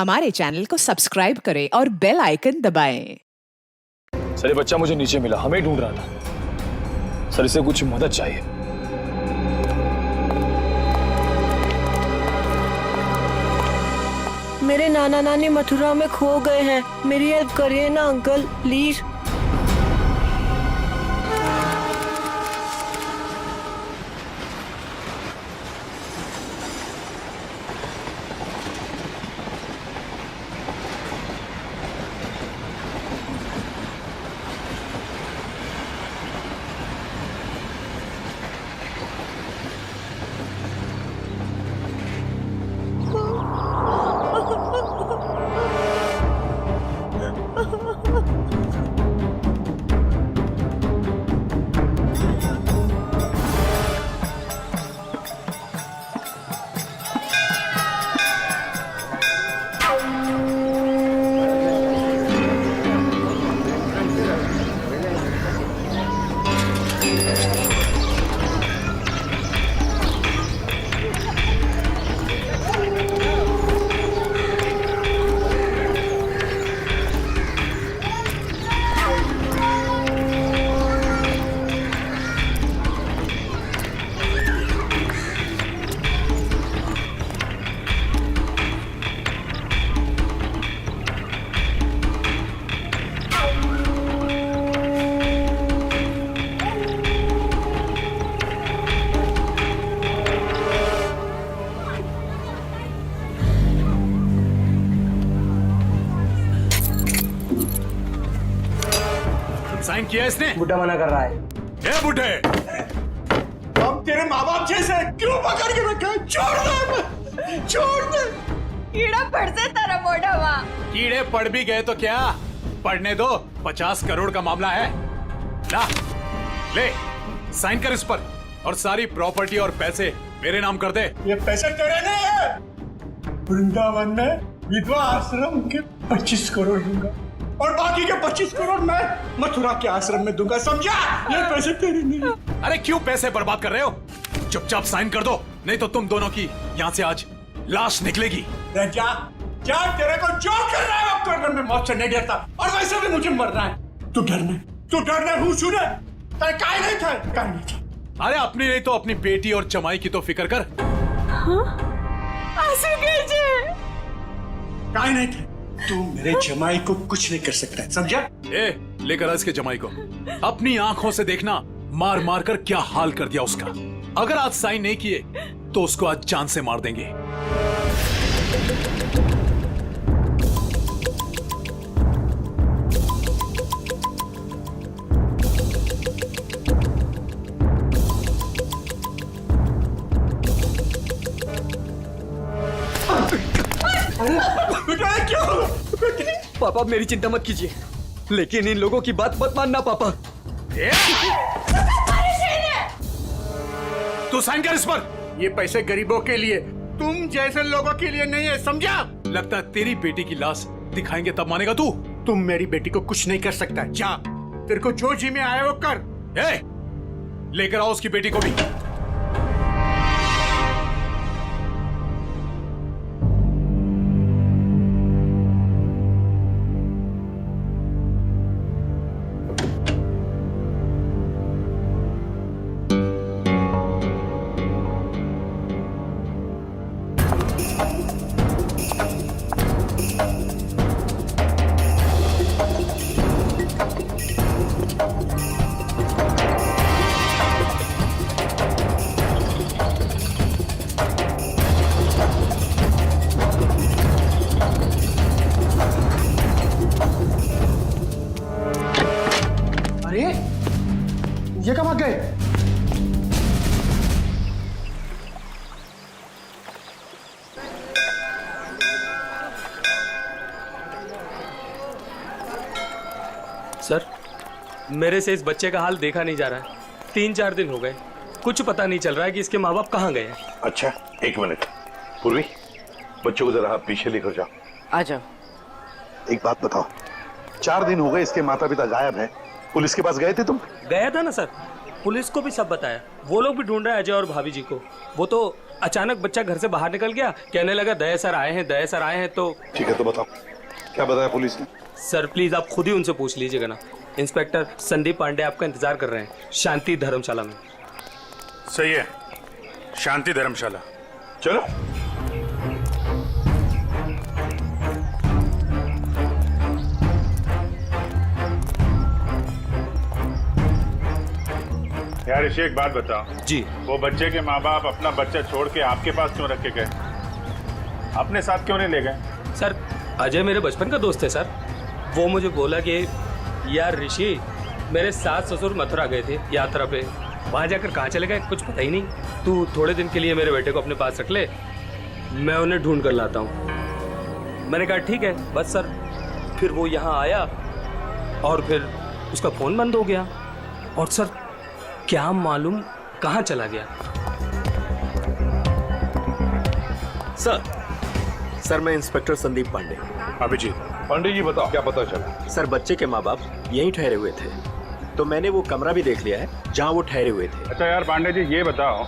हमारे चैनल को सब्सक्राइब करें और बेल आइकन दबाएं। सर ये बच्चा मुझे नीचे मिला, हमें ढूंढ रहा था। सर इसे कुछ मदद चाहिए। मेरे नाना नानी मथुरा में खो गए हैं, मेरी हेल्प करिए ना अंकल प्लीज। साइन किया इसने? बुड्ढा मना कर रहा है। ए बुड्ढे, हम तेरे माँ बाप जैसे क्यों पकड़ के रखा है? छोड़ दे, छोड़ दे। कीड़ा पड़ते तारा मोटा वहाँ। कीड़े पड़ भी गए तो क्या, पढ़ने दो। 50 करोड़ का मामला है। ला, ले साइन कर इस पर और सारी प्रॉपर्टी और पैसे मेरे नाम कर दे। ये पैसे तेरे नहीं है। वृंदावन में विधवा आश्रम के 25 करोड़ दूंगा और बाकी के 25 करोड़ मैं मथुरा के आश्रम में दूंगा, समझा? ये पैसे तेरे नहीं। अरे क्यों पैसे बर्बाद कर रहे हो? चुपचाप साइन कर दो, नहीं तो तुम दोनों की यहाँ से आज लाश निकलेगी। जा जा, तेरे को जो करना है वो करने में मौत से नहीं डरता, और वैसे भी मुझे मरना है। तू डरने हूँ सुने, काय नहीं था, काय नहीं था। अरे अपनी नहीं तो अपनी बेटी और जमाई की तो फिक्र कर। काय नहीं था। तू मेरे जमाई को कुछ नहीं कर सकता, समझा? ए, लेकर आ इसके जमाई को। अपनी आंखों से देखना मार मार कर क्या हाल कर दिया उसका। अगर आज साइन नहीं किए तो उसको आज जान से मार देंगे। पापा मेरी चिंता मत कीजिए, लेकिन इन लोगों की बात मत मानना पापा। तू साइन कर इस पर। ये पैसे गरीबों के लिए, तुम जैसे लोगों के लिए नहीं है, समझा? लगता है तेरी बेटी की लाश दिखाएंगे तब मानेगा तू। तुम मेरी बेटी को कुछ नहीं कर सकता। जा, तेरे को जो जी में आया वो कर। ए, लेकर आओ उसकी बेटी को भी। अरे ये कब आ गए? सर, मेरे से इस बच्चे का हाल देखा नहीं जा रहा है। 3-4 दिन हो गए, कुछ पता नहीं चल रहा है कि इसके माँ बाप कहाँ गए हैं। अच्छा, एक मिनट। पूर्वी, बच्चों को जरा आप पीछे लेकर जाओ। आ जाओ। एक बात बताओ, 4 दिन हो गए इसके माता पिता गायब हैं। पुलिस के पास गए थे तुम? गया था ना सर, पुलिस को भी सब बताया। वो लोग भी ढूंढ रहे हैं अजय और भाभी जी को। वो तो अचानक बच्चा घर से बाहर निकल गया, कहने लगा दया सर आए हैं, दया सर आए हैं। तो ठीक है, तो बताओ क्या बताया पुलिस ने? सर प्लीज आप खुद ही उनसे पूछ लीजिएगा ना। इंस्पेक्टर संदीप पांडे आपका इंतजार कर रहे हैं शांति धर्मशाला में। सही है, शांति धर्मशाला। चलो। यार ऋषि, एक बात बताओ जी। वो बच्चे के माँ बाप अपना बच्चा छोड़ के आपके पास क्यों रख के गए? अपने साथ क्यों नहीं ले गए? सर अजय मेरे बचपन का दोस्त है सर। वो मुझे बोला कि यार ऋषि, मेरे सास ससुर मथुरा गए थे यात्रा पे, वहाँ जाकर कहाँ चले गए कुछ पता ही नहीं। तू थोड़े दिन के लिए मेरे बेटे को अपने पास रख ले, मैं उन्हें ढूंढ कर लाता हूँ। मैंने कहा ठीक है बस सर। फिर वो यहाँ आया और फिर उसका फ़ोन बंद हो गया और सर क्या मालूम कहाँ चला गया। सर मैं इंस्पेक्टर संदीप पांडे। अभिजीत। पांडे जी बताओ क्या पता चला? सर बच्चे के माँ बाप यहीं ठहरे हुए थे, तो मैंने वो कमरा भी देख लिया है जहाँ वो ठहरे हुए थे। अच्छा यार पांडे जी, ये बताओ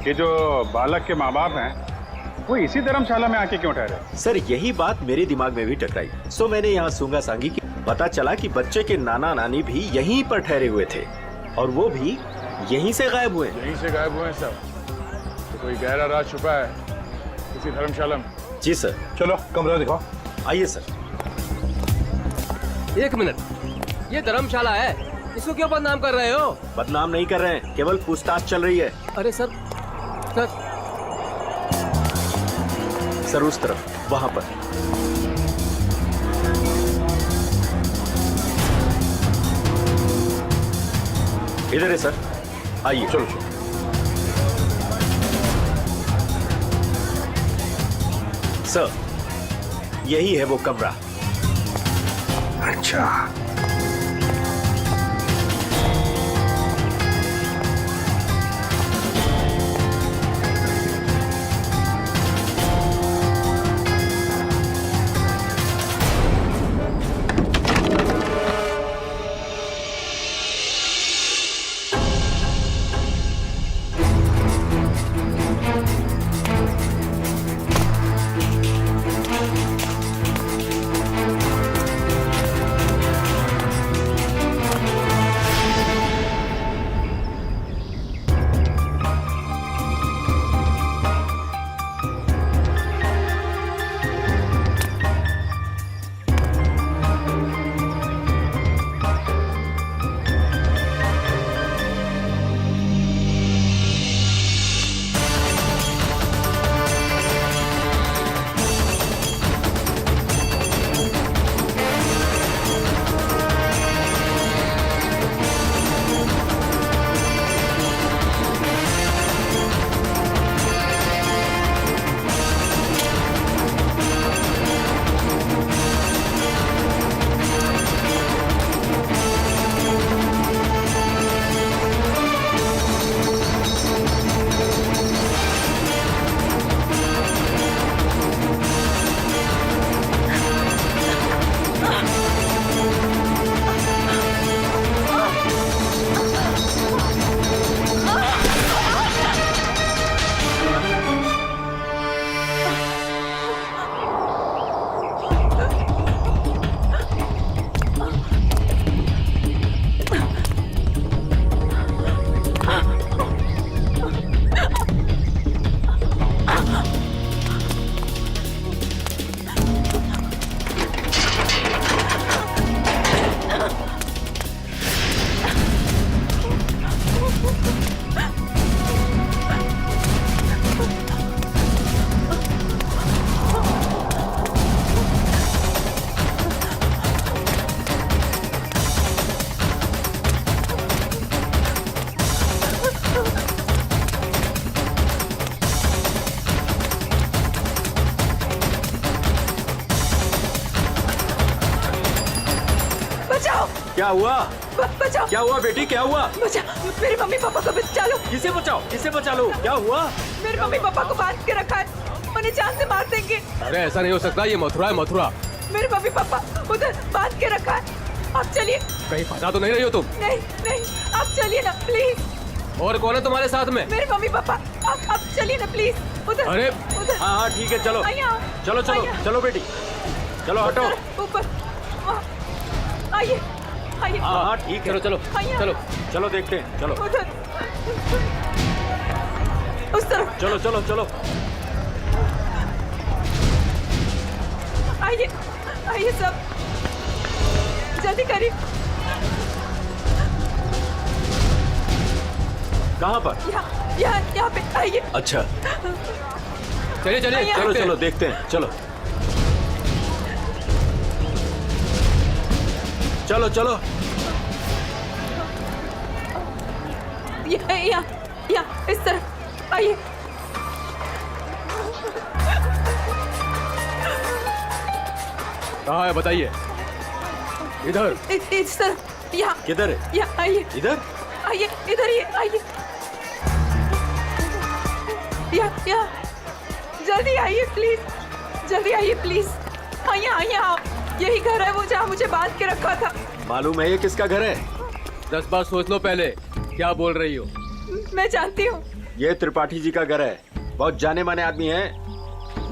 कि जो बालक के माँ बाप हैं वो इसी धर्मशाला में आके क्यों ठहरे? सर यही बात मेरे दिमाग में भी टकराई, सो मैंने यहाँ सूंगा सांगी की। पता चला कि बच्चे के नाना नानी भी यहीं पर ठहरे हुए थे और वो भी यहीं से गायब हुए। यहीं से गायब हुए हैं सब? तो कोई गहरा राज छुपा है इसी धर्मशाला में? जी सर। चलो कमरा दिखाओ। आइए सर। एक मिनट, ये धर्मशाला है, इसको क्यों बदनाम कर रहे हो? बदनाम नहीं कर रहे हैं, केवल पूछताछ चल रही है। अरे सर सर उस तरफ, वहां पर। इधर है सर, आइए। चलो चलो। सर यही है वो कमरा। अच्छा, क्या हुआ? बचाओ। क्या हुआ बेटी, क्या हुआ? बचाओ, मेरे मम्मी पापा को बचा लो। किसे बचाओ, किसे बचा लो? क्या हुआ? मेरे मम्मी पापा को बांध के रखा है, मुझे जान से मार देंगे। अरे ऐसा नहीं हो सकता, ये मथुरा है, मथुरा। मेरे मम्मी पापा उधर बांध के रखा है, आप चलिए। कहीं फंसा तो नहीं रही हो तुम? नहीं नहीं, आप चलिए ना प्लीज। और कौन है तुम्हारे साथ में? मेरे मम्मी पापा। आप चलिए ना प्लीज। उधर अरे उधर। हाँ हाँ ठीक है, चलो आइए। चलो चलो आइए। चलो बेटी, चलो हटो। ऊपर वहाँ। आइए आइए। हाँ हाँ ठीक है, चलो चलो आइए। चलो चलो देखते हैं, चलो उधर उस तरफ। चलो चलो चलो। आइए आइए सब, जल्दी करिए। कहाँ पर? यहाँ पे आइए। अच्छा चलिए चलिए आइए। चलो देखते हैं। चलो देखते हैं, चलो चलो चलो। यहाँ इस तरफ आइए। कहाँ है बताइए? इधर। इस तरफ। यहाँ किधर है? यहाँ आइए। इधर? आइए इधर ही आइए। यहाँ जल्दी आइए प्लीज, जल्दी आइए प्लीज। आइए आइए आप, यही घर है वो जहाँ मुझे बांध के रखा था। मालूम है ये किसका घर है? 10 बार सोच लो पहले क्या बोल रही हो। मैं जानती हूँ। ये त्रिपाठी जी का घर है, बहुत जाने माने आदमी है,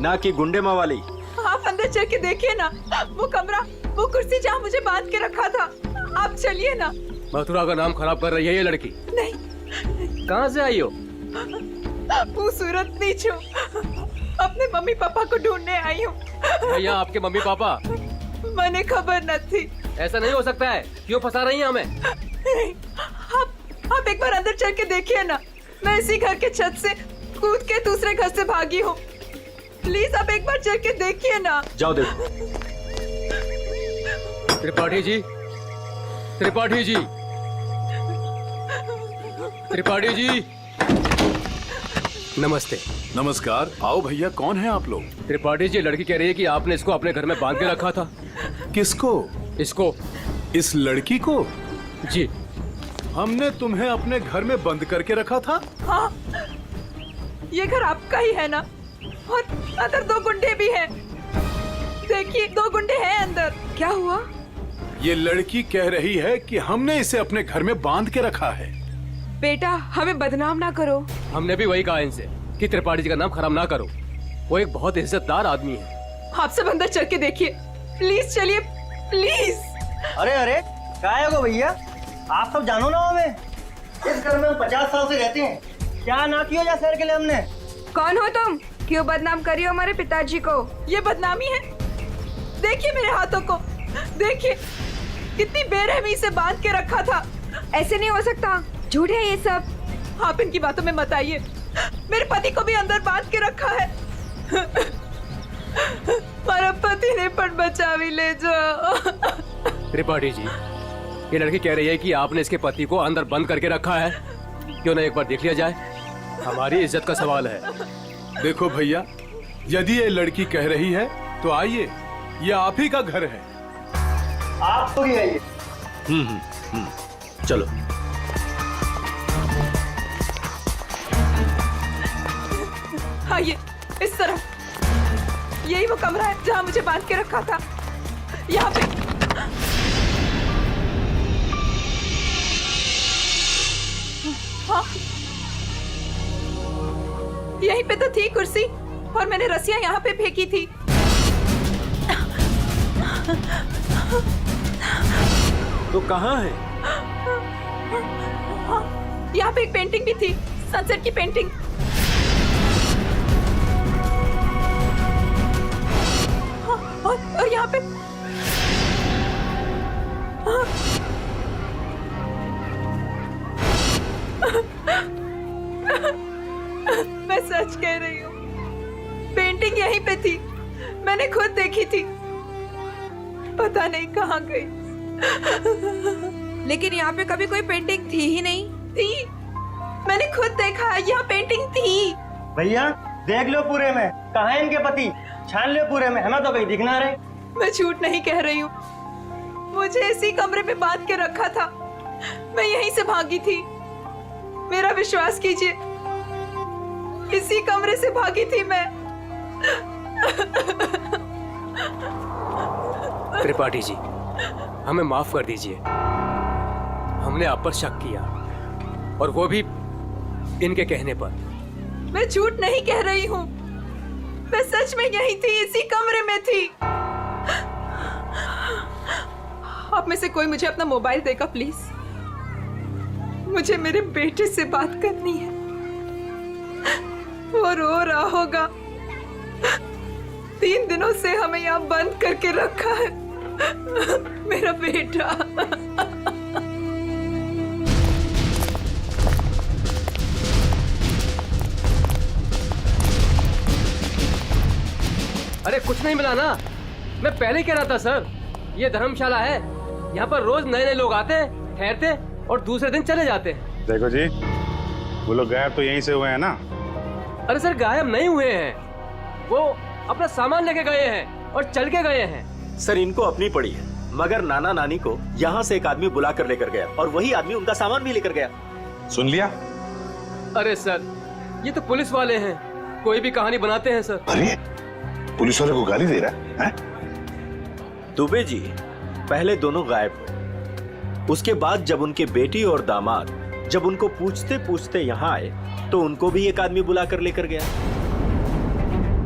ना कि गुंडे मवाली। आप अंदर चल के देखिए ना, वो कमरा, वो कुर्सी जहाँ मुझे बांध के रखा था। आप चलिए ना। मथुरा का नाम खराब कर रही है ये लड़की। नहीं। कहाँ से आई हो? वो सूरत नीचू, अपने मम्मी पापा को ढूंढने आई हूँ। भैया आपके मम्मी पापा? मैंने खबर न थी। ऐसा नहीं हो सकता है, क्यों फंसा रही हैं हमें? आप एक बार अंदर चल के देखिए ना, मैं इसी घर के छत से कूद के दूसरे घर से भागी हूँ। प्लीज आप एक बार चल के देखिए ना। जाओ देखो। त्रिपाठी जी, त्रिपाठी जी, त्रिपाठी जी, नमस्ते। नमस्कार। आओ भैया, कौन है आप लोग? त्रिपाठी जी, लड़की कह रही है कि आपने इसको अपने घर में बांध के रखा था। किसको? इसको। इस लड़की को? जी। हमने तुम्हें अपने घर में बंद करके रखा था? हाँ, ये घर आपका ही है ना? और अंदर 2 गुंडे भी हैं। देखिए 2 गुंडे हैं अंदर। क्या हुआ? ये लड़की कह रही है कि हमने इसे अपने घर में बांध के रखा है। बेटा हमें बदनाम ना करो। हमने भी वही कहा इनसे कि त्रिपाठी जी का नाम खराब ना करो, वो एक बहुत इज्जतदार आदमी है। आप सब अंदर चल के देखिए, प्लीज चलिए प्लीज। अरे अरे क्या है वो भैया, आप सब जानो ना हमें, इस घर में हम 50 साल से रहते हैं, क्या ना किया जा शहर के लिए हमने। कौन हो तुम? क्यों बदनाम करियो हमारे पिताजी को? ये बदनामी है? देखिए मेरे हाथों को, देखिए कितनी बेरहमी से बांध के रखा था। ऐसे नहीं हो सकता, झूठ है ये सब। आप इनकी बातों में मत आइए, मेरे पति को भी अंदर बांध के रखा है। हमारा पति ने पण बचा भी ले जाओ। त्रिपाठी जी, ये लड़की कह रही है कि आपने इसके पति को अंदर बंद करके रखा है, क्यों ना एक बार देख लिया जाए? हमारी इज्जत का सवाल है। देखो भैया, यदि ये लड़की कह रही है तो आइए, ये आप ही का घर है। आप तो भी आइए। चलो। आइए इस तरफ, यही वो कमरा है जहाँ मुझे बांध के रखा था। यहाँ पे हाँ, यहीं पे तो थी कुर्सी और मैंने रस्सियाँ यहाँ पे फेंकी थी। तो कहाँ है? हाँ, यहाँ पे एक पेंटिंग भी थी, सनसेट की पेंटिंग। हाँ, और यहाँ पे हाँ, मैं सच कह रही हूँ, पेंटिंग यहीं पे थी, मैंने खुद देखी थी, पता नहीं कहाँ गई। लेकिन यहाँ पे कभी कोई पेंटिंग थी ही नहीं। थी, मैंने खुद देखा है, यहाँ पेंटिंग थी। भैया देख लो पूरे में, कहाँ है इनके पति, छान लो पूरे में, हमें तो कहीं दिख ना रहे। मैं झूठ नहीं कह रही हूँ, मुझे इसी कमरे में बांध के रखा था, मैं यहीं से भागी थी, मेरा विश्वास कीजिए, इसी कमरे से भागी थी मैं। त्रिपाठी जी, हमें माफ कर दीजिए। हमने आप पर शक किया, और वो भी इनके कहने पर। मैं झूठ नहीं कह रही हूँ, मैं सच में यही थी, इसी कमरे में थी। आप में से कोई मुझे अपना मोबाइल देगा प्लीज? मुझे मेरे बेटे से बात करनी है। वो रो रहा होगा। 3 दिनों से हमें यहाँ बंद करके रखा है। मेरा बेटा। अरे कुछ नहीं मिला ना, मैं पहले ही कह रहा था सर, ये धर्मशाला है, यहाँ पर रोज नए नए लोग आते हैं, ठहरते और दूसरे दिन चले जाते हैं। देखो जी, वो लोग गायब तो यहीं से हुए हैं ना? अरे सर गायब नहीं हुए हैं, वो अपना सामान लेके गए हैं और चल के गए हैं। सर इनको अपनी पड़ी है, मगर नाना नानी को यहाँ से एक आदमी बुला कर लेकर गया और वही आदमी उनका सामान भी लेकर गया। सुन लिया? अरे सर ये तो पुलिस वाले हैं, कोई भी कहानी बनाते हैं सर। अरे पुलिस वाले को गाली दे रहा है? दुबे जी, पहले दोनों गायब हुए, उसके बाद जब उनके बेटी और दामाद जब उनको पूछते पूछते यहाँ आए तो उनको भी एक आदमी बुला कर लेकर गया।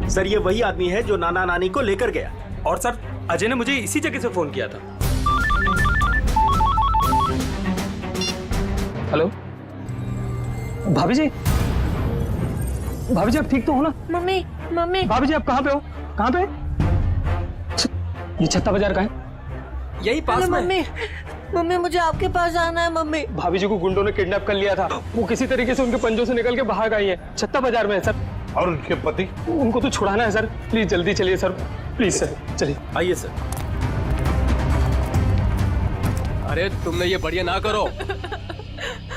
सर ये वही आदमी है जो नाना नानी को लेकर गया। और सर अजय ने मुझे इसी जगह से फोन किया था। हेलो भाभी जी, भाभी जी आप ठीक तो हो ना? Mummy mummy. भाभी जी आप कहाँ पे हो? कहाँ पे? ये छत्ता बाजार का है? यही पास में। मम्मी मम्मी मुझे आपके पास आना है मम्मी। भाभी जी को गुंडों ने किडनैप कर लिया था, वो किसी तरीके से उनके पंजों से निकल के भाग आई है। छत्ता बाजार में है सर। और उनके पति? उनको तो छुड़ाना है सर, प्लीज जल्दी चलिए सर, प्लीज सर चलिए। आइए सर। अरे तुमने ये बढ़िया ना करो,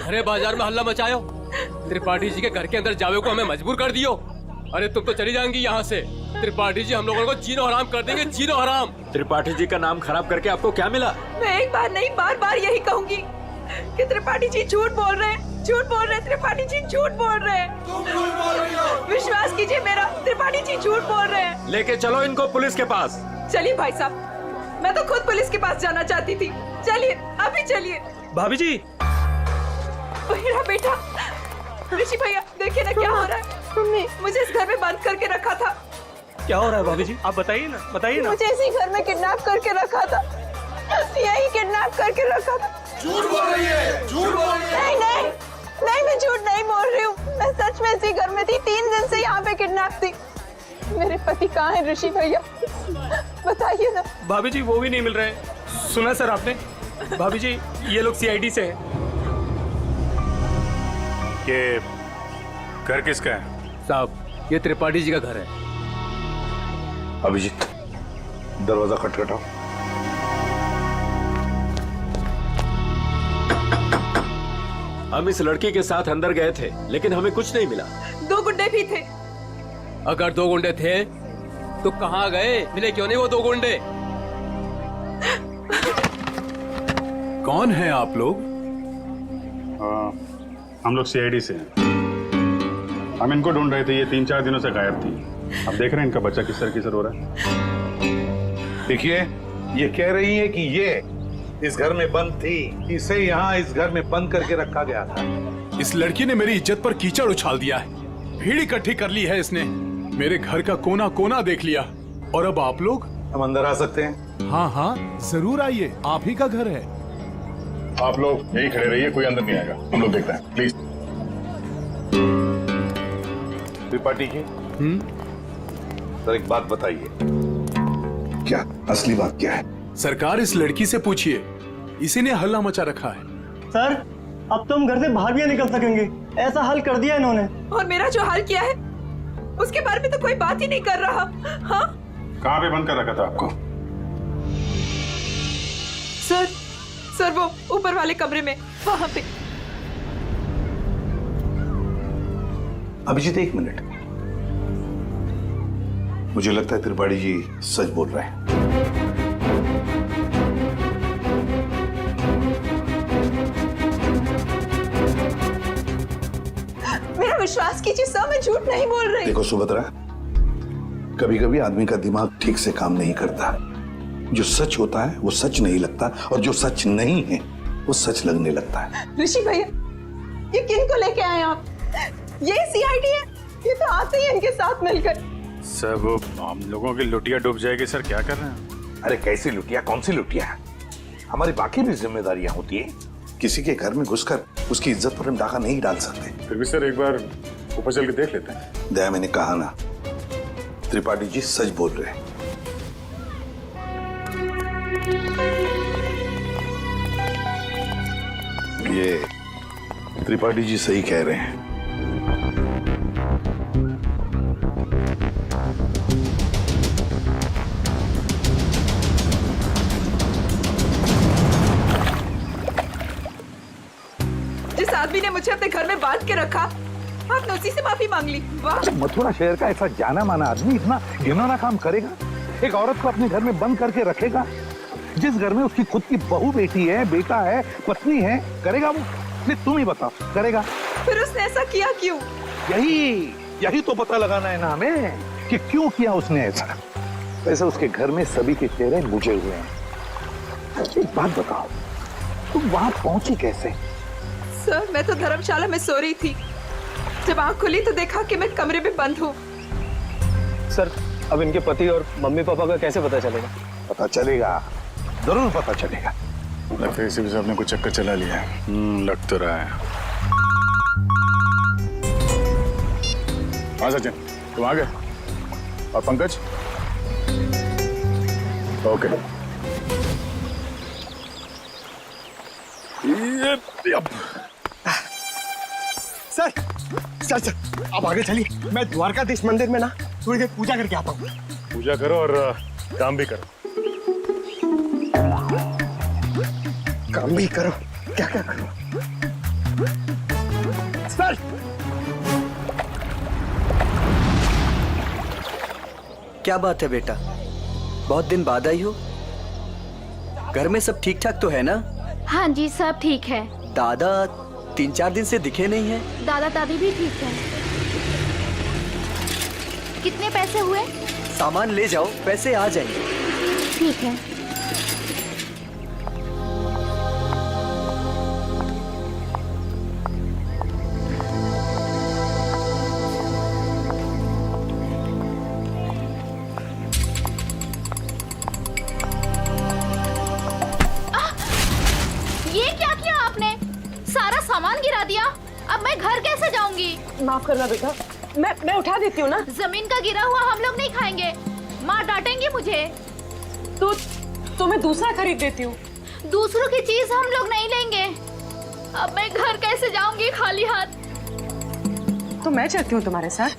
अरे बाजार में हल्ला मचायो, त्रिपाठी जी के घर के अंदर जावे को हमें मजबूर कर दियो। अरे तुम तो चली जाएंगी यहाँ से, त्रिपाठी जी हम लोगों को जीनो हराम कर देंगे, जीनो हराम। त्रिपाठी जी का नाम खराब करके आपको क्या मिला? मैं एक बार नहीं बार बार यही कहूंगी कि त्रिपाठी जी झूठ बोल रहे हैं, झूठ बोल रहे हैं, त्रिपाठी जी झूठ बोल रहे हैं। विश्वास कीजिए मेरा, त्रिपाठी जी झूठ बोल रहे हैं। लेके चलो इनको पुलिस के पास। चलिए भाई साहब, मैं तो खुद पुलिस के पास जाना चाहती थी। चलिए अभी चलिए। भाभी जी, मेरा बेटा ऋषि भैया, देखिए ना क्या हो रहा है। मम्मी मुझे इस घर में बंद करके रखा था। क्या हो रहा है भाभी जी? आप बताइए ना, बताइए ना। मुझे इसी घर में किडनैप करके रखा था, यही किडनैप करके रखा था। झूठ बोल रही है, झूठ बोल रही है। नहीं मैं झूठ नहीं बोल रही हूँ, मैं सच में इसी घर में थी। 3 दिन से यहाँ पे किडनैप थी। मेरे पति कहाँ है ऋषि भैया, बताइए ना। भाभी जी वो भी नहीं मिल रहे। सुना सर आपने? भाभी जी ये लोग सीआईडी से हैं। ये घर किसका है? साहब ये त्रिपाठी जी का घर है। अभिजीत दरवाजा खटखटाओ। हम इस लड़की के साथ अंदर गए थे लेकिन हमें कुछ नहीं मिला। 2 गुंडे भी थे। अगर 2 गुंडे थे तो कहाँ गए? मिले क्यों नहीं वो 2 गुंडे? कौन है आप लोग? हम लोग सीआईडी से हैं। हम इनको ढूंढ रहे थे, ये 3-4 दिनों से गायब थी। अब देख रहे हैं इनका बच्चा किस तरह हो रहा है। देखिए ये कह रही है कि ये इस घर में बंद थी, इसे यहाँ इस घर में बंद करके रखा गया था। इस लड़की ने मेरी इज्जत पर कीचड़ उछाल दिया है, भीड़ इकट्ठी कर ली है इसने, मेरे घर का कोना कोना देख लिया। और अब आप लोग? हम अंदर आ सकते हैं? हाँ जरूर आइए, आप ही का घर है। आप लोग यही खड़े रहिए, कोई अंदर नहीं आएगा, हम लोग देखते हैं प्लीज। त्रिपाठी जी सर एक बात बताइए, क्या असली बात क्या है? सरकार इस लड़की से पूछिए, इसी ने हल्ला मचा रखा है। सर अब तो हम घर से बाहर भी नहीं निकल सकेंगे, ऐसा हाल कर दिया इन्होंने। और मेरा जो हाल किया है उसके बारे में तो कोई बात ही नहीं कर रहा। हाँ कहाँ पे बंद कर रखा था आपको? सर वो ऊपर वाले कमरे में, वहां पे। अभिजीत 1 मिनट, मुझे लगता है त्रिपाठी जी सच बोल रहे हैं। मेरा विश्वास कीजिए सर, मैं झूठ नहीं बोल रही। देखो सुभद्रा, कभी कभी आदमी का दिमाग ठीक से काम नहीं करता। जो सच होता है वो सच नहीं लगता, और जो सच नहीं है वो सच लगने लगता है। ऋषि भैया, ये किन को लेके आए आप? ये सीआईडी है? ये तो आते ही इनके साथ मिलकर। सर वो हम लोगों की लुटिया डूब जाएगी सर, क्या कर रहे हैं? अरे कैसी लुटिया, कौन सी लुटिया? हमारी बाकी भी जिम्मेदारियां होती है। किसी के घर में घुसकर उसकी इज्जत पर हम डाका नहीं डाल सकते। फिर भी सर एक बार ऊपर चल के देख लेते हैं। दया, मैंने कहा ना, त्रिपाठी जी सच बोल रहे हैं। ये त्रिपाठी जी सही कह रहे हैं। जिस आदमी ने मुझे अपने घर में बांध के रखा, आपने उसी से माफी मांग ली। वाह! मथुरा शहर का ऐसा जाना माना आदमी इतना घिनौना काम करेगा? एक औरत को अपने घर में बंद करके रखेगा? जिस घर में उसकी खुद की बहू बेटी है, बेटा है, पत्नी है, करेगा वो? नहीं, तुम ही बताओ, करेगा? फिर उसने ऐसा किया क्यों? यही तो पता लगाना है ना हमें कि क्यों किया उसने ऐसा। वैसे उसके घर में सभी के चेहरे बुझे हुए हैं। एक बात बताओ, तुम वहां पहुंची कैसे? सर, मैं तो धर्मशाला में सो रही थी। जब आंख खुली तो देखा कि मैं कमरे में बंद हूँ। सर, अब इनके पति और मम्मी पापा का कैसे पता चलेगा? पता चलेगा, जरूर पता चलेगा। लगता है इसी भी आपने कुछ चक्कर चला लिया है। लग तो रहा है। हाँ सचिन, तुम आ गए? और Pankaj? Okay. Sir sir sir, आप आगे चलिए, मैं द्वारकाधीश मंदिर में ना थोड़ी देर पूजा करके आता हूँ। पूजा करो और काम भी करो। काम भी करो? क्या क्या करो? सर! क्या बात है बेटा, बहुत दिन बाद आई हो? घर में सब ठीक ठाक तो है ना? हाँ जी, सब ठीक है। दादा 3-4 दिन से दिखे नहीं है। दादा दादी भी ठीक है। कितने पैसे हुए? सामान ले जाओ, पैसे आ जाएंगे। ठीक है। ये क्या किया आपने? सारा सामान गिरा दिया। अब मैं घर कैसे जाऊंगी? माफ करना बेटा, मैं उठा देती हूँ ना। जमीन का गिरा हुआ हम लोग नहीं खाएंगे, माँ डांटेंगी मुझे। तो मैं दूसरा खरीद देती हूँ। दूसरों की चीज हम लोग नहीं लेंगे। अब मैं घर कैसे जाऊंगी खाली हाथ? तो मैं चलती हूँ तुम्हारे साथ।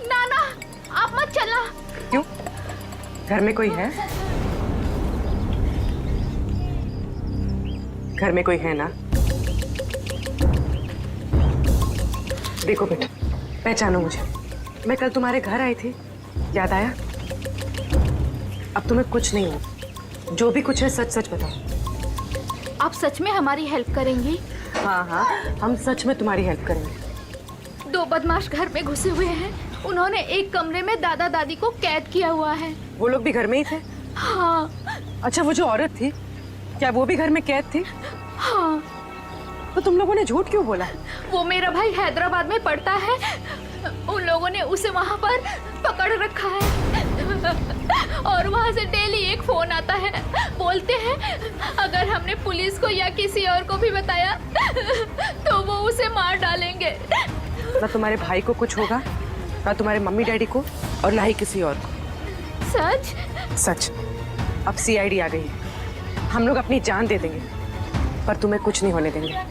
ना ना, आप मत चलना। क्यों? घर में कोई है? घर में कोई है ना? देखो बेटा, पहचानो मुझे। मैं कल तुम्हारे घर आई थी, याद आया? अब तुम्हें कुछ नहीं हो। जो भी कुछ है सच सच बताओ। आप सच में हमारी हेल्प करेंगी? हाँ हाँ, हम सच में तुम्हारी हेल्प करेंगे। 2 बदमाश घर में घुसे हुए हैं। उन्होंने एक कमरे में दादा दादी को कैद किया हुआ है। वो लोग भी घर में ही थे? हाँ। अच्छा, वो जो औरत थी, क्या वो भी घर में कैद थी? हाँ। तो तुम लोगों ने झूठ क्यों बोला? वो मेरा भाई हैदराबाद में पढ़ता है, उन लोगों ने उसे वहाँ पर पकड़ रखा है। और वहाँ से डेली एक फोन आता है, बोलते हैं अगर हमने पुलिस को या किसी और को भी बताया तो वो उसे मार डालेंगे। ना तुम्हारे भाई को कुछ होगा, ना तुम्हारे मम्मी डैडी को, और ना ही किसी और को। सच? सच। अब सीआईडी आ गई है, हम लोग अपनी जान दे देंगे, पर तुम्हें कुछ नहीं होने देंगे।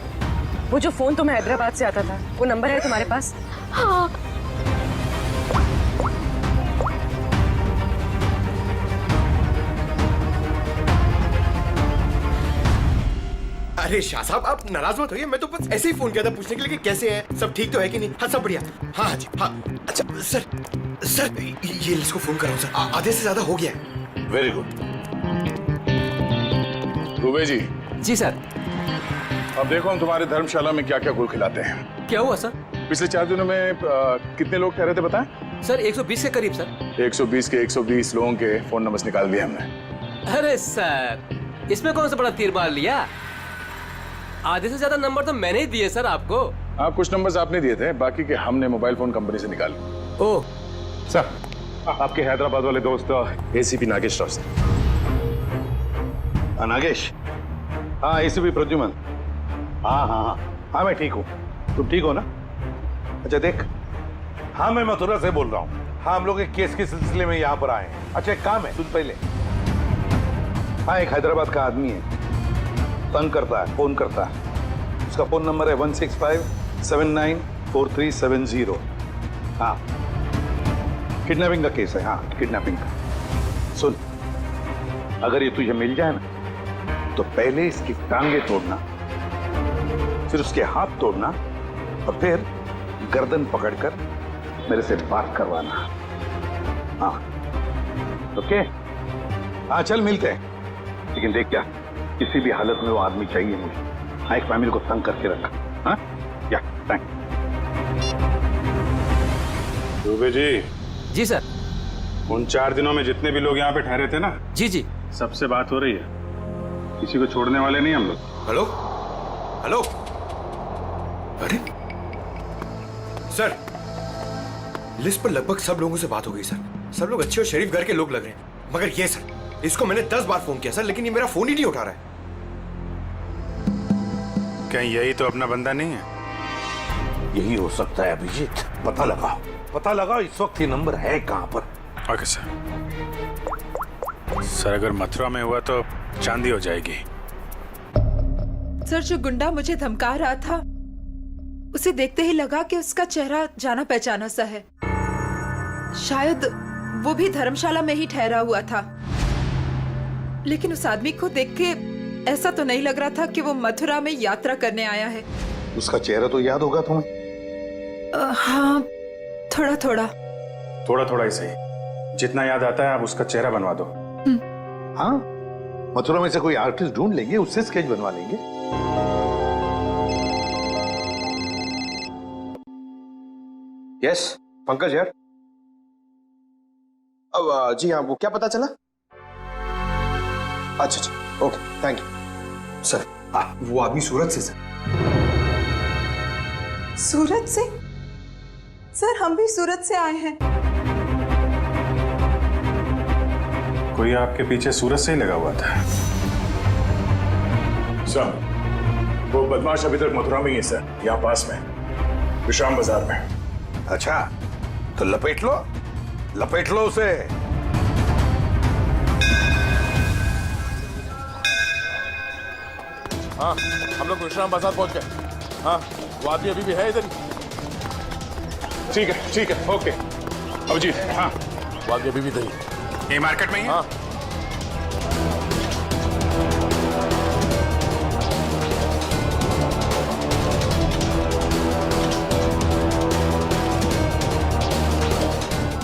वो जो फोन तुम्हें हैदराबाद से आता था, वो नंबर है तुम्हारे पास? हाँ। अरे शाह साहब, आप नाराज मत होइए, मैं तो बस ऐसे ही फोन किया था पूछने के लिए कि कैसे हैं, सब ठीक तो है कि नहीं? हाँ सब बढ़िया। हाँ जी हाँ। अच्छा सर ये इसको फोन कराओ सर, आधे से ज्यादा हो गया है। Very good. दुबे जी। जी सर। अब देखो हम तुम्हारे धर्मशाला में क्या क्या गुल खिलाते हैं। क्या हुआ सर? पिछले 4 दिनों में कितने लोग ठहरे थे बताएं? सर 120 के करीब सर। 120 के 120 लोगों के फोन नंबर्स निकाल दिए हमने। अरे सर, इसमें कौन सा बड़ा तीर मार लिया? आधे से ज्यादा नंबर तो मैंने ही दिए सर आपको। हाँ, कुछ नंबर्स आपने दिए थे, बाकी के हमने मोबाइल फोन कंपनी से निकाले। ओह सर, आपके हैदराबाद वाले दोस्त एसीपी नागेश राव। नागेश? हाँ, एसीपी प्रद्युमन। हाँ हाँ हाँ हाँ, मैं ठीक हूँ। तुम ठीक हो ना? अच्छा देख, हाँ मैं मथुरा से बोल रहा हूँ। हाँ, हम लोग एक केस के सिलसिले में यहाँ पर आए हैं। अच्छा एक काम है, सुन पहले। हाँ, एक हैदराबाद का आदमी है, तंग करता है, फोन करता है। उसका फोन नंबर है 165794370। हाँ, किडनैपिंग का केस है। हाँ, किडनैपिंग का। सुन, अगर ये तुझे मिल जाए ना, तो पहले इसकी टांगे तोड़ना, फिर उसके हाथ तोड़ना, और फिर गर्दन पकड़कर मेरे से बात करवाना। हाँ, ओके? हाँ, चल मिलते हैं। लेकिन देख क्या, किसी भी हालत में वो आदमी चाहिए मुझे। हाँ, एक फैमिली को तंग करके रखा। हाँ, या थैंक। दुबे जी। जी सर। उन 4 दिनों में जितने भी लोग यहाँ पे ठहरे थे ना, जी जी, सबसे बात हो रही है। किसी को छोड़ने वाले नहीं हम लोग। हेलो हेलो, अरे सर, लिस्ट पर लगभग सब लोगों से बात हो गई सर। सब लोग अच्छे और शरीफ घर के लोग लग रहे हैं, मगर ये सर, इसको मैंने 10 बार फोन किया सर, लेकिन ये मेरा फोन ही नहीं उठा रहा है। कहीं यही तो अपना बंदा नहीं है? यही हो सकता है अभिजीत। पता लगाओ, पता लगाओ इस वक्त ये नंबर है कहां पर। Okay sir. सर, अगर मथुरा में हुआ तो चांदी हो जाएगी। सर, जो गुंडा मुझे धमका रहा था, उसे देखते ही लगा कि उसका चेहरा जाना पहचाना सा है। शायद वो भी धर्मशाला में ही ठहरा हुआ था, लेकिन उस आदमी को देख के ऐसा तो नहीं लग रहा था कि वो मथुरा में यात्रा करने आया है। उसका चेहरा तो याद होगा तुम्हें? हाँ, थोड़ा थोड़ा। थोड़ा थोड़ा ही सही, जितना याद आता है आप उसका चेहरा बनवा दो। हाँ, मथुरा में से कोई आर्टिस्ट ढूंढ लेंगे, उससे स्केच बनवा लेंगे। यस पंकज यार। अब जी हाँ, वो क्या पता चला? अच्छा अच्छा, ओके, थैंक यू सर। वो आदमी सूरत से सर। सूरत से? सर, हम भी सूरत से आए हैं। कोई आपके पीछे सूरत से ही लगा हुआ था। सर, वो बदमाश अभी तक मथुरा में ही है सर, यहाँ पास में, विश्राम बाजार में। अच्छा, तो लपेट लो, लपेट लो उसे। हाँ, हम लोग विश्राम बाजार पहुंच गए। हाँ, वो आदमी अभी भी है इधर ही। ठीक है, ओके। अभिजीत, हाँ, वो आदमी अभी भी इधर ही। ये मार्केट में ही है? हाँ।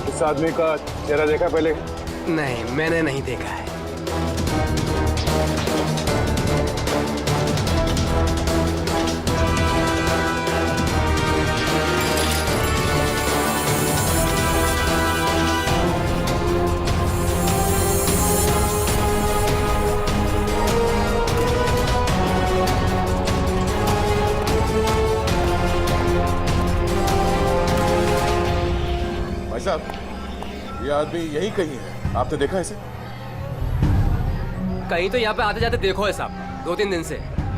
इस आदमी का चेहरा देखा पहले? नहीं, मैंने नहीं देखा है। भाई साहब, ये आदमी यही कहीं है, आपने देखा इसे? कहीं तो यहाँ पे आते जाते देखो है साहब, 2-3 दिन से।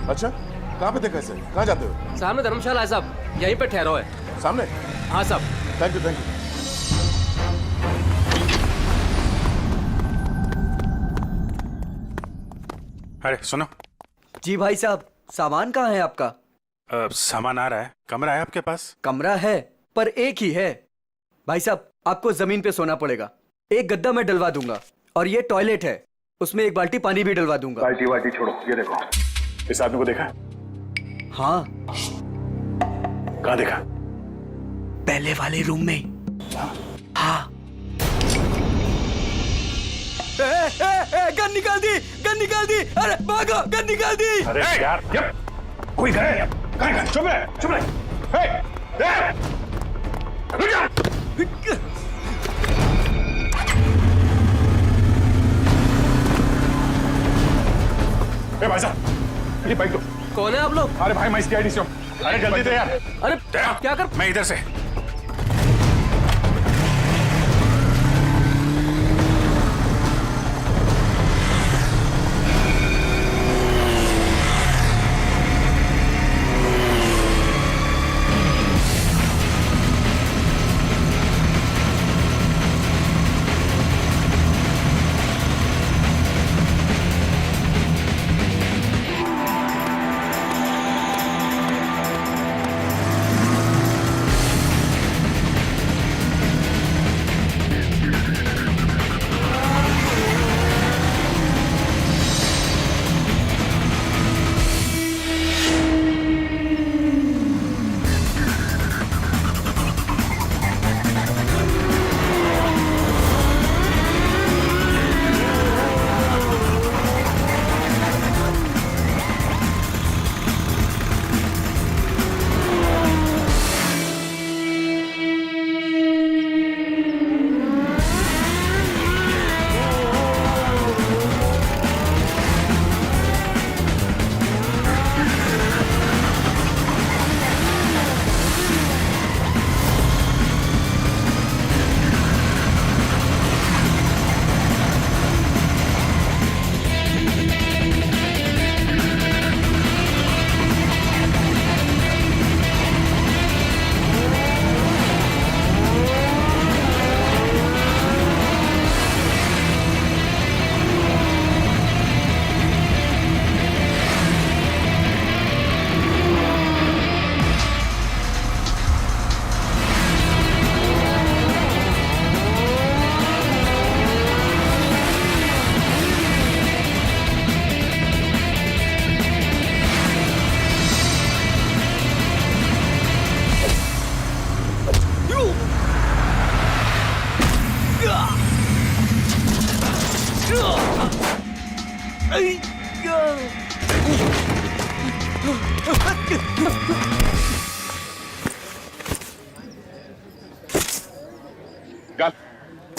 अच्छा, कहाँ पे देखा इसे? कहाँ जाते हो? सामने धर्मशाला है साहब, यहीं पे ठहरो है। सामने? हाँ साहब। Thank you. अरे सुनो। जी भाई साहब, सामान कहाँ है आपका? सामान आ रहा है। कमरा है आपके पास? कमरा है, पर एक ही है। भाई साहब, आपको जमीन पे सोना पड़ेगा। एक गद्दा मैं डलवा दूंगा, और ये टॉयलेट है, उसमें एक बाल्टी पानी भी डलवा दूंगा। बाल्टी छोड़ो, ये देखो, इस आदमी को देखा? हाँ। कहाँ देखा? पहले वाले रूम में। हाँ। गन निकाल दी, गन निकाल दी। अरे भागो, गन निकाल दी। अरे यार, कोई है? चुप रहे। भाई साहब ये बाइक दो। कौन है आप लोग? अरे भाई मैं इसकी आईडी से हूँ। अरे जल्दी दे यार। अरे दे यार। क्या कर? मैं इधर से।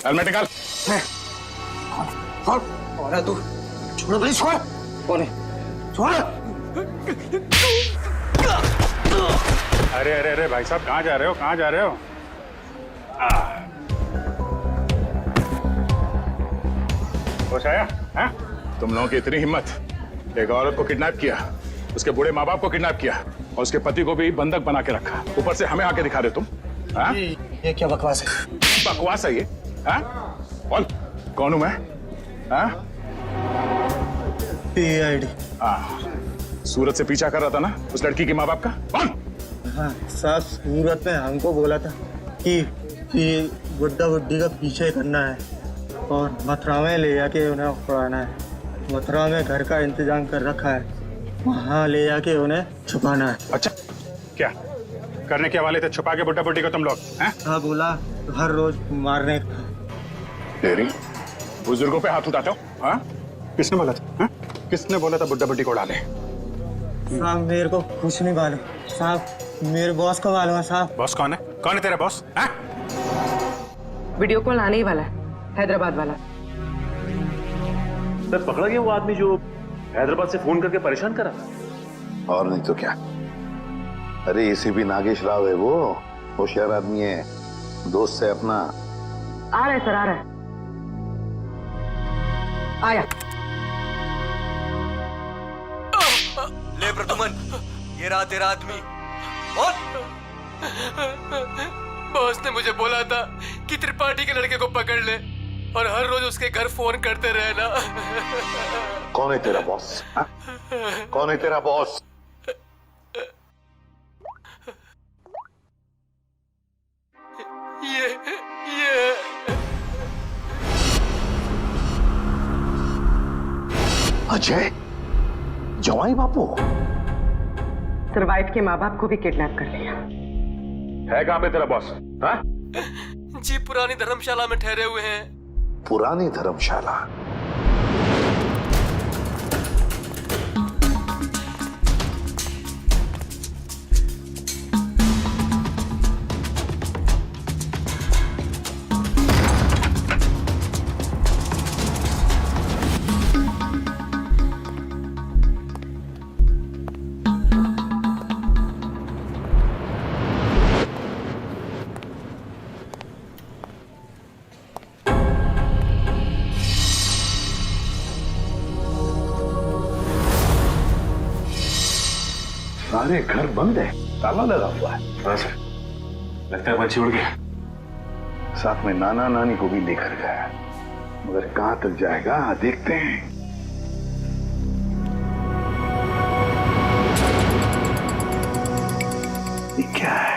हेलमेट निकाल। कौन है तू? छोड़ भाई, छोड़। कौन है? छोड़। अरे अरे अरे भाई साहब कहाँ जा रहे हो, कहाँ जा रहे हो? होश आया? हैं? तुम लोगों की इतनी हिम्मत, एक औरत को किडनैप किया, उसके बूढ़े माँ बाप को किडनैप किया और उसके पति को भी बंधक बना के रखा, ऊपर से हमें आके दिखा रहे तुम। हाँ? ये क्या बकवास है? बकवास है ये? हाँ? बोल कौन हूं मैं? हाँ? PID। सूरत से पीछा कर रहा था ना उस लड़की के माँ बाप का? कौन? हाँ साहब, सूरत ने हमको बोला था कि बुड्ढा बुड्ढी का पीछे करना है और मथुरा में ले जाके उन्हें पढ़ाना है। मथुरा में घर का इंतजाम कर रखा है, वहाँ ले जाके उन्हें छुपाना है। अच्छा, क्या करने के वाले थे? छुपा के बुड्ढा बुड्ढी को तुम लोग? हैं? हाँ, बोला हर रोज मारने का। तेरी बुजुर्गों पे हाथ उठाते हो? हाँ? किसने बोला था? हाँ? किसने बोला था बुड्ढा बुड्ढी को उड़ा दे? साहब मेरे को कुछ नहीं मालूम साहब, मेरे बॉस को मालूम है साहब। बॉस कौन है? कौन है तेरा बॉस? हाँ? वीडियो कॉल आने ही वाला है, हैदराबाद वाला। सर पकड़ा गया वो आदमी जो हैदराबाद से फोन करके परेशान करा? और नहीं तो क्या। अरे एसीपी नागेश राव है वो, होशियार आदमी है, दोस्त है अपना। आ रहा है सर, आ रहा है। आया। ले प्रदुमन, ये रहा तेरा आदमी। बॉस ने मुझे बोला था कि त्रिपाठी के लड़के को पकड़ ले और हर रोज उसके घर फोन करते रहना। कौन है तेरा बॉस? हाँ? कौन है तेरा बॉस? ये अजय, जवाई बापू। सर वाइफ के माँ बाप को भी किडनैप कर लिया है। कहाँ पे तेरा बॉस? हाँ? जी पुरानी धर्मशाला में ठहरे हुए हैं। पुरानी धर्मशाला? अरे घर बंद है, ताला लगा हुआ है। हाँ सर, लगता है बच्ची उड़ गया। साथ में नाना नानी को भी लेकर गया, मगर कहां तक जाएगा देखते हैं। ये क्या है?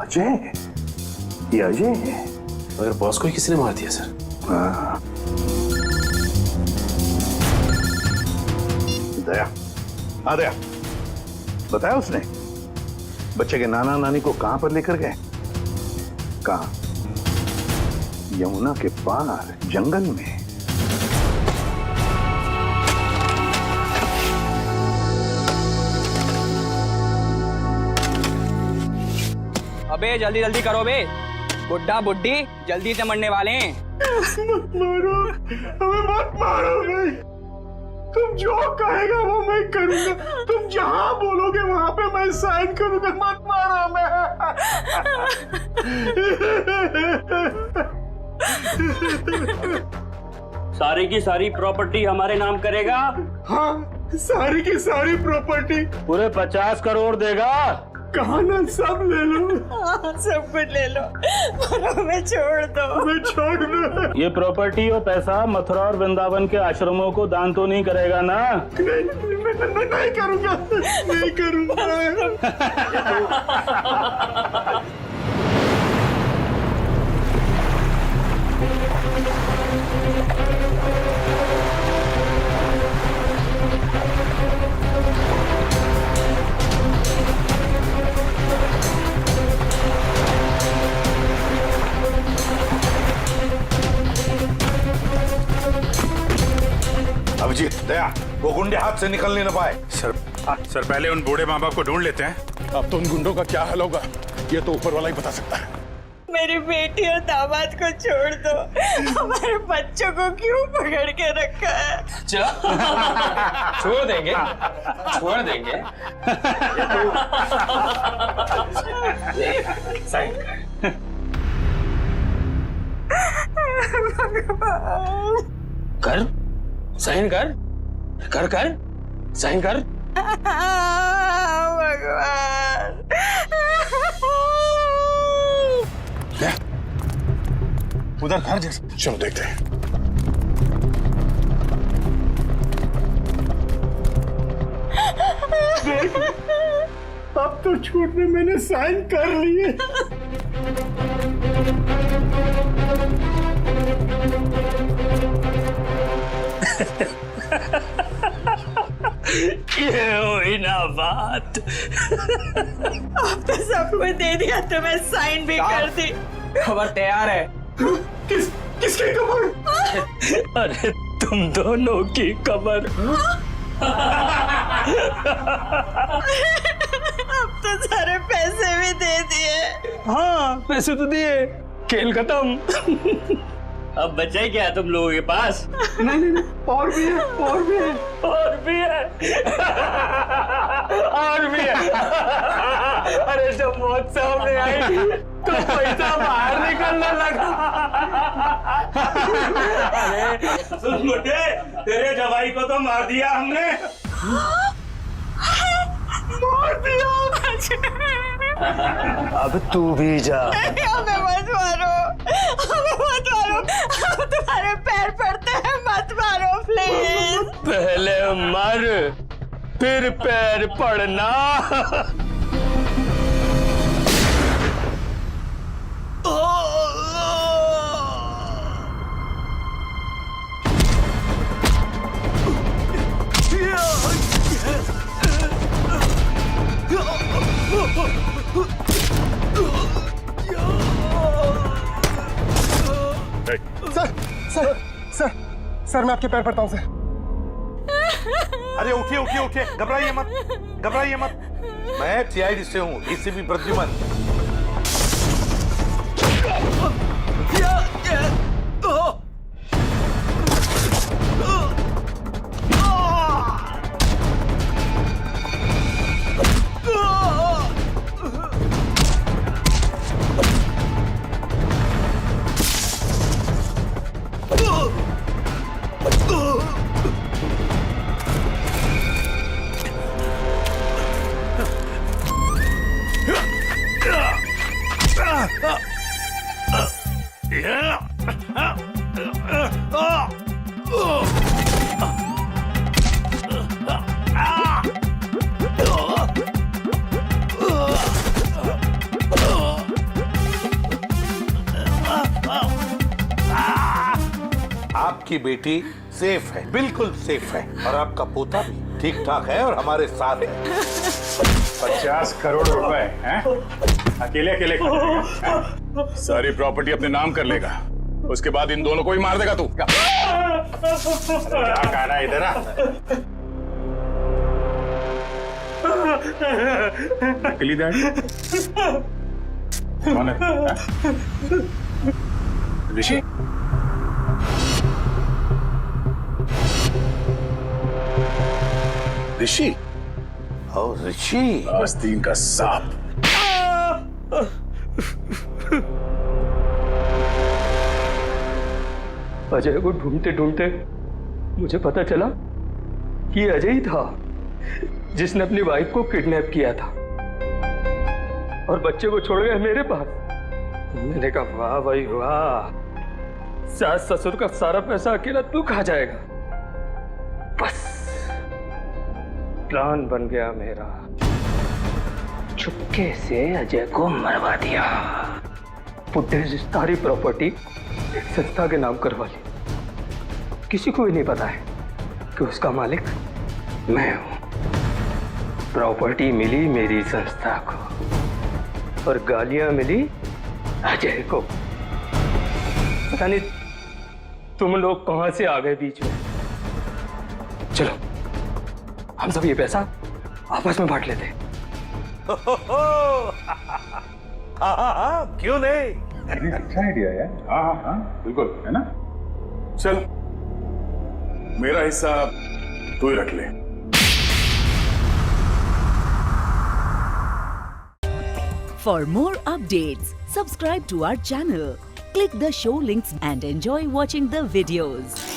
अजय, ये अजय है। मगर बॉस को ही किसी ने मार दिया सर। हाँ। दया, हाँ दया, बताया उसने बच्चे के नाना नानी को कहां पर लेकर गए? कहां? यमुना के पार जंगल में। अबे जल्दी जल्दी करो बे, बुड्ढा बुड्ढी जल्दी से मरने वाले हैं। मत मारो, हमें मत मारो भाई। तुम जो कहेगा वो मैं करूंगा। तुम जहां बोलोगे वहां पे मैं साइन करूंगा। मत मारो हमें। सारी की सारी प्रॉपर्टी हमारे नाम करेगा? हाँ, सारी की सारी प्रॉपर्टी। पूरे 50 करोड़ देगा? कहा ना, सब ले लो। सब कुछ ले लो, पर हमें छोड़ दो। हमें छोड़ दो। ये प्रॉपर्टी और पैसा मथुरा और वृंदावन के आश्रमों को दान तो नहीं करेगा ना? नहीं करूंगा, नहीं करूंगा। अभिजीत, दया, वो गुंडे हाथ से निकल नहीं पाए। सर पहले उन बूढ़े माँ बाप को ढूंढ लेते हैं। अब तो उन गुंडों का क्या हाल होगा ये तो ऊपर वाला ही बता सकता है। मेरी बेटी और दामाद को छोड़ दो, हमारे बच्चों को क्यों पकड़ के रखा है? छोड़ देंगे, छोड़ देंगे। कर, साइन कर, कर कर, साइन कर। भगवान, उधर घर जैसा, चलो देखते हैं। अब तो छूट में मैंने साइन कर लिए। ये हुई ना बात। अब तो सब कुछ दे दिया, तो मैं साइन भी कर दी। खबर तैयार है। किसकी खबर? अरे तुम दोनों की खबर। अब तो सारे पैसे भी दे दिए। हाँ, पैसे तो दिए, खेल खत्म। अब बचा ही क्या है तुम लोगों के पास? नहीं, और भी है, और भी है, और भी है, और भी है। अरे जब मौत सामने आई तो पैसा बाहर निकलने लगा। अरे सुन बुड्ढे, तेरे जवाई को तो मार दिया हमने। मार दिया? अब तू भी जा। हमें मत मारो, हमें मत मारो, हम तुम्हारे पैर पड़ते हैं, मत मारो प्लीज। पहले मर, फिर पैर पड़ना। सर मैं आपके पैर पड़ता हूँ सर। अरे उठिए उठिए उठिए, घबराइए मत, घबराइए मत। मैं सीआईडी से हूँ, एसीपी प्रद्युमन। आपकी बेटी सेफ है, बिल्कुल सेफ है, और आपका पोता भी ठीक ठाक है और हमारे साथ है। 50 करोड़ रुपए हैं? अकेले अकेले खाएगा? सारी प्रॉपर्टी अपने नाम कर लेगा, उसके बाद इन दोनों को ही मार देगा तू। क्या कह रहा है इधर आ? नकली डैडी कौन है? ऋषि? ऋषि? ओ ऋषि, आस्तीन का सांप। अजय को ढूंढते ढूंढते मुझे पता चला कि अजय ही था जिसने अपनी वाइफ को किडनैप किया था और बच्चे को छोड़ गया मेरे पास। मैंने कहा वाह भाई वाह, सास ससुर का सारा पैसा अकेला तू खा जाएगा। बस प्लान बन गया मेरा, चुपके से अजय को मरवा दिया। बुड्ढे से सारी प्रॉपर्टी संस्था के नाम करवा ली। किसी को भी नहीं पता है कि उसका मालिक मैं हूं। प्रॉपर्टी मिली मेरी संस्था को और गालियां मिली अजय को। पता नहीं तुम लोग कहां से आ गए बीच में। चलो हम सब ये पैसा आपस में बांट लेते हैं। हाँ, क्यों नहीं? अच्छा आइडिया है। हाँ हाँ हाँ बिल्कुल, है ना? चल मेरा हिस्सा तू ही रख ले। For more updates, subscribe to our channel, click the show links and enjoy watching the videos.